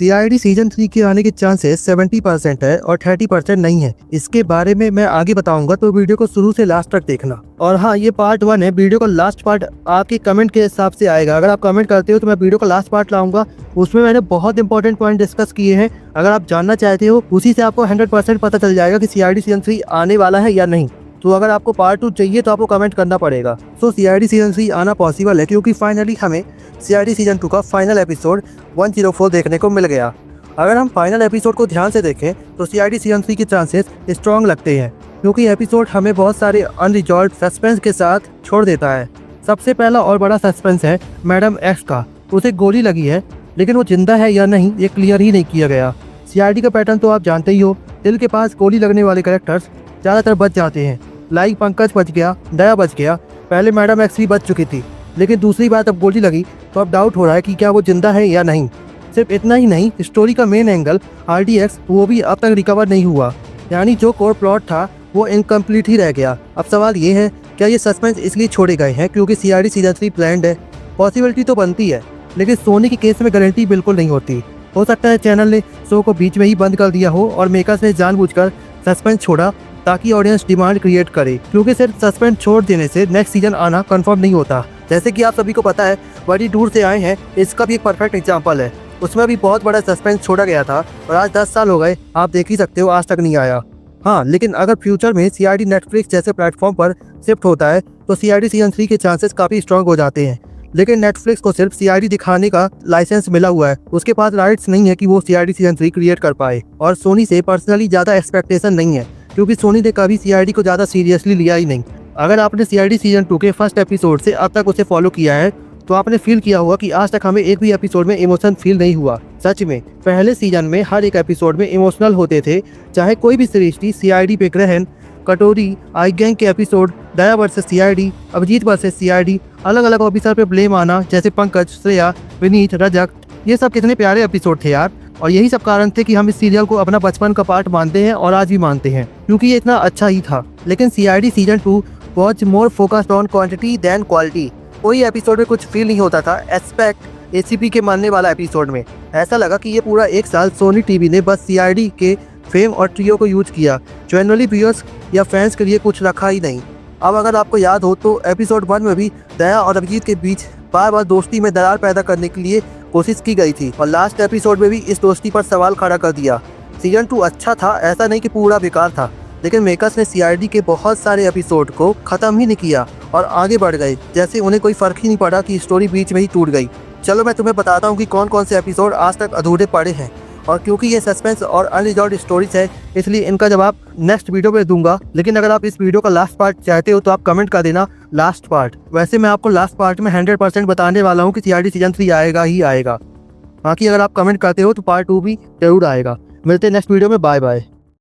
CID season 3 के आने के चांसेस 70% है और 30% नहीं है। इसके बारे में मैं आगे बताऊंगा, तो वीडियो को शुरू से लास्ट तक देखना। और हाँ, ये पार्ट 1 है। वीडियो का लास्ट पार्ट आपके कमेंट के हिसाब से आएगा। अगर आप कमेंट करते हो तो मैं वीडियो का लास्ट पार्ट लाऊंगा। उसमें मैंने बहुत इंपॉर्टेंट पॉइंट डिस्कस किए हैं। अगर आप जानना चाहते हो, उसी से आपको 100% पता चल जाएगा कि सीआईडी सीजन 3 आने वाला है या नहीं। तो अगर आपको पार्ट 2 चाहिए तो आपको कमेंट करना पड़ेगा। सो सीआईडी सीजन 3 आना पॉसिबल है, क्योंकि फाइनली हमें सीआईडी सीजन 2 का फाइनल एपिसोड 104 देखने को मिल गया। अगर हम फाइनल एपिसोड को ध्यान से देखें तो सीआईडी सीजन 3 के चांसेस स्ट्रॉन्ग लगते हैं, क्योंकि एपिसोड हमें बहुत सारे अनरिजॉल्व सस्पेंस के साथ छोड़ देता है। सबसे पहला और बड़ा सस्पेंस है मैडम एक्स का। उसे गोली लगी है, लेकिन वो जिंदा है या नहीं ये क्लियर ही नहीं किया गया। सीआईडी का पैटर्न तो आप जानते ही हो। दिल के पास गोली लगने वाले कैरेक्टर्स ज़्यादातर बच जाते हैं। लाइक पंकज बच गया, दया बच गया। पहले मैडम एक्स भी बच चुकी थी, लेकिन दूसरी बार अब गोली लगी तो अब डाउट हो रहा है कि क्या वो जिंदा है या नहीं। सिर्फ इतना ही नहीं, स्टोरी का मेन एंगल RDX वो भी अब तक रिकवर नहीं हुआ, यानी जो कोर प्लॉट था वो इनकम्प्लीट ही रह गया। अब सवाल ये है, क्या ये सस्पेंस इसलिए छोड़े गए हैं क्योंकि सीआईडी सीजन 3 प्लान्ड है? पॉसिबिलिटी तो बनती है, लेकिन सोनी के केस में गारंटी बिल्कुल नहीं होती। हो सकता है चैनल ने शो को बीच में ही बंद कर दिया हो और मेकर्स ने जानबूझकर सस्पेंस छोड़ा ताकि ऑडियंस डिमांड क्रिएट करे, क्योंकि सिर्फ सस्पेंस छोड़ देने से नेक्स्ट सीजन आना कंफर्म नहीं होता। जैसे कि आप सभी को पता है, बड़ी दूर से आए हैं, इसका भी एक परफेक्ट एग्जांपल है। उसमें भी बहुत बड़ा सस्पेंस छोड़ा गया था और आज 10 साल हो गए, आप देख ही सकते हो, आज तक नहीं आया। हाँ, लेकिन अगर फ्यूचर में सीआईडी नेटफ्लिक्स जैसे प्लेटफॉर्म पर शिफ्ट होता है तो सीआईडी सीजन 3 के चांसेस काफ़ी स्ट्रॉन्ग हो जाते हैं। लेकिन नेटफ्लिक्स को सिर्फ सीआईडी दिखाने का लाइसेंस मिला हुआ है, उसके पास राइट्स नहीं है कि वो सीआईडी सीजन 3 क्रिएट कर पाए। और सोनी से पर्सनली ज़्यादा एक्सपेक्टेशन नहीं है, क्योंकि सोनी ने कभी सीआईडी को ज़्यादा सीरियसली लिया ही नहीं। अगर आपने सीआईडी सीजन 2 के फर्स्ट एपिसोड से अब तक उसे फॉलो किया है तो आपने फील किया होगा कि आज तक हमें एक भी एपिसोड में इमोशन फील नहीं हुआ। सच में पहले सीजन में हर एक एपिसोड में इमोशनल होते थे, चाहे कोई भी सीरीज थी। सीआईडी पे ग्रहण, कटोरी, आई गैंग के episode, Daya versus CID, Abhijeet versus CID, अलग अलग ऑफिसर पे ब्लेम आना, जैसे पंकज, श्रेया, विनीत, रजक, ये सब कितने प्यारे एपिसोड थे यार। और यही सब कारण थे कि हम इस सीरियल को अपना बचपन का पार्ट मानते हैं और आज भी मानते हैं, क्योंकि ये इतना अच्छा ही था। लेकिन CID season 2 was more focused on quantity than quality. कोई एपिसोड में कुछ फील नहीं होता था एस्पेक्ट ACP के मानने वाला एपिसोड में। ऐसा लगा कि ये पूरा एक साल सोनी टीवी ने बस सीआईडी के फेम और ट्रियो को यूज किया, जनरली व्यूअर्स या फैंस के लिए कुछ रखा ही नहीं। अब अगर आपको याद हो तो एपिसोड 1 में भी दया और अभिजीत के बीच बार बार दोस्ती में दरार पैदा करने के लिए कोशिश की गई थी, और लास्ट एपिसोड में भी इस दोस्ती पर सवाल खड़ा कर दिया। सीजन 2 अच्छा था, ऐसा नहीं कि पूरा बेकार था, लेकिन मेकर्स ने सीआईडी के बहुत सारे एपिसोड को ख़त्म ही नहीं किया और आगे बढ़ गए, जैसे उन्हें कोई फ़र्क ही नहीं पड़ा कि स्टोरी बीच में ही टूट गई। चलो मैं तुम्हें बताता हूँ कि कौन कौन से एपिसोड आज तक अधूरे पड़े हैं, और क्योंकि ये सस्पेंस और अनरिजॉल्व्ड स्टोरीज है इसलिए इनका जवाब नेक्स्ट वीडियो में दूंगा। लेकिन अगर आप इस वीडियो का लास्ट पार्ट चाहते हो तो आप कमेंट कर देना लास्ट पार्ट। वैसे मैं आपको लास्ट पार्ट में 100% बताने वाला हूँ कि सीआईडी सीजन 3 आएगा ही आएगा। बाकी अगर आप कमेंट करते हो तो पार्ट 2 भी जरूर आएगा। मिलते हैं नेक्स्ट वीडियो में। Bye bye.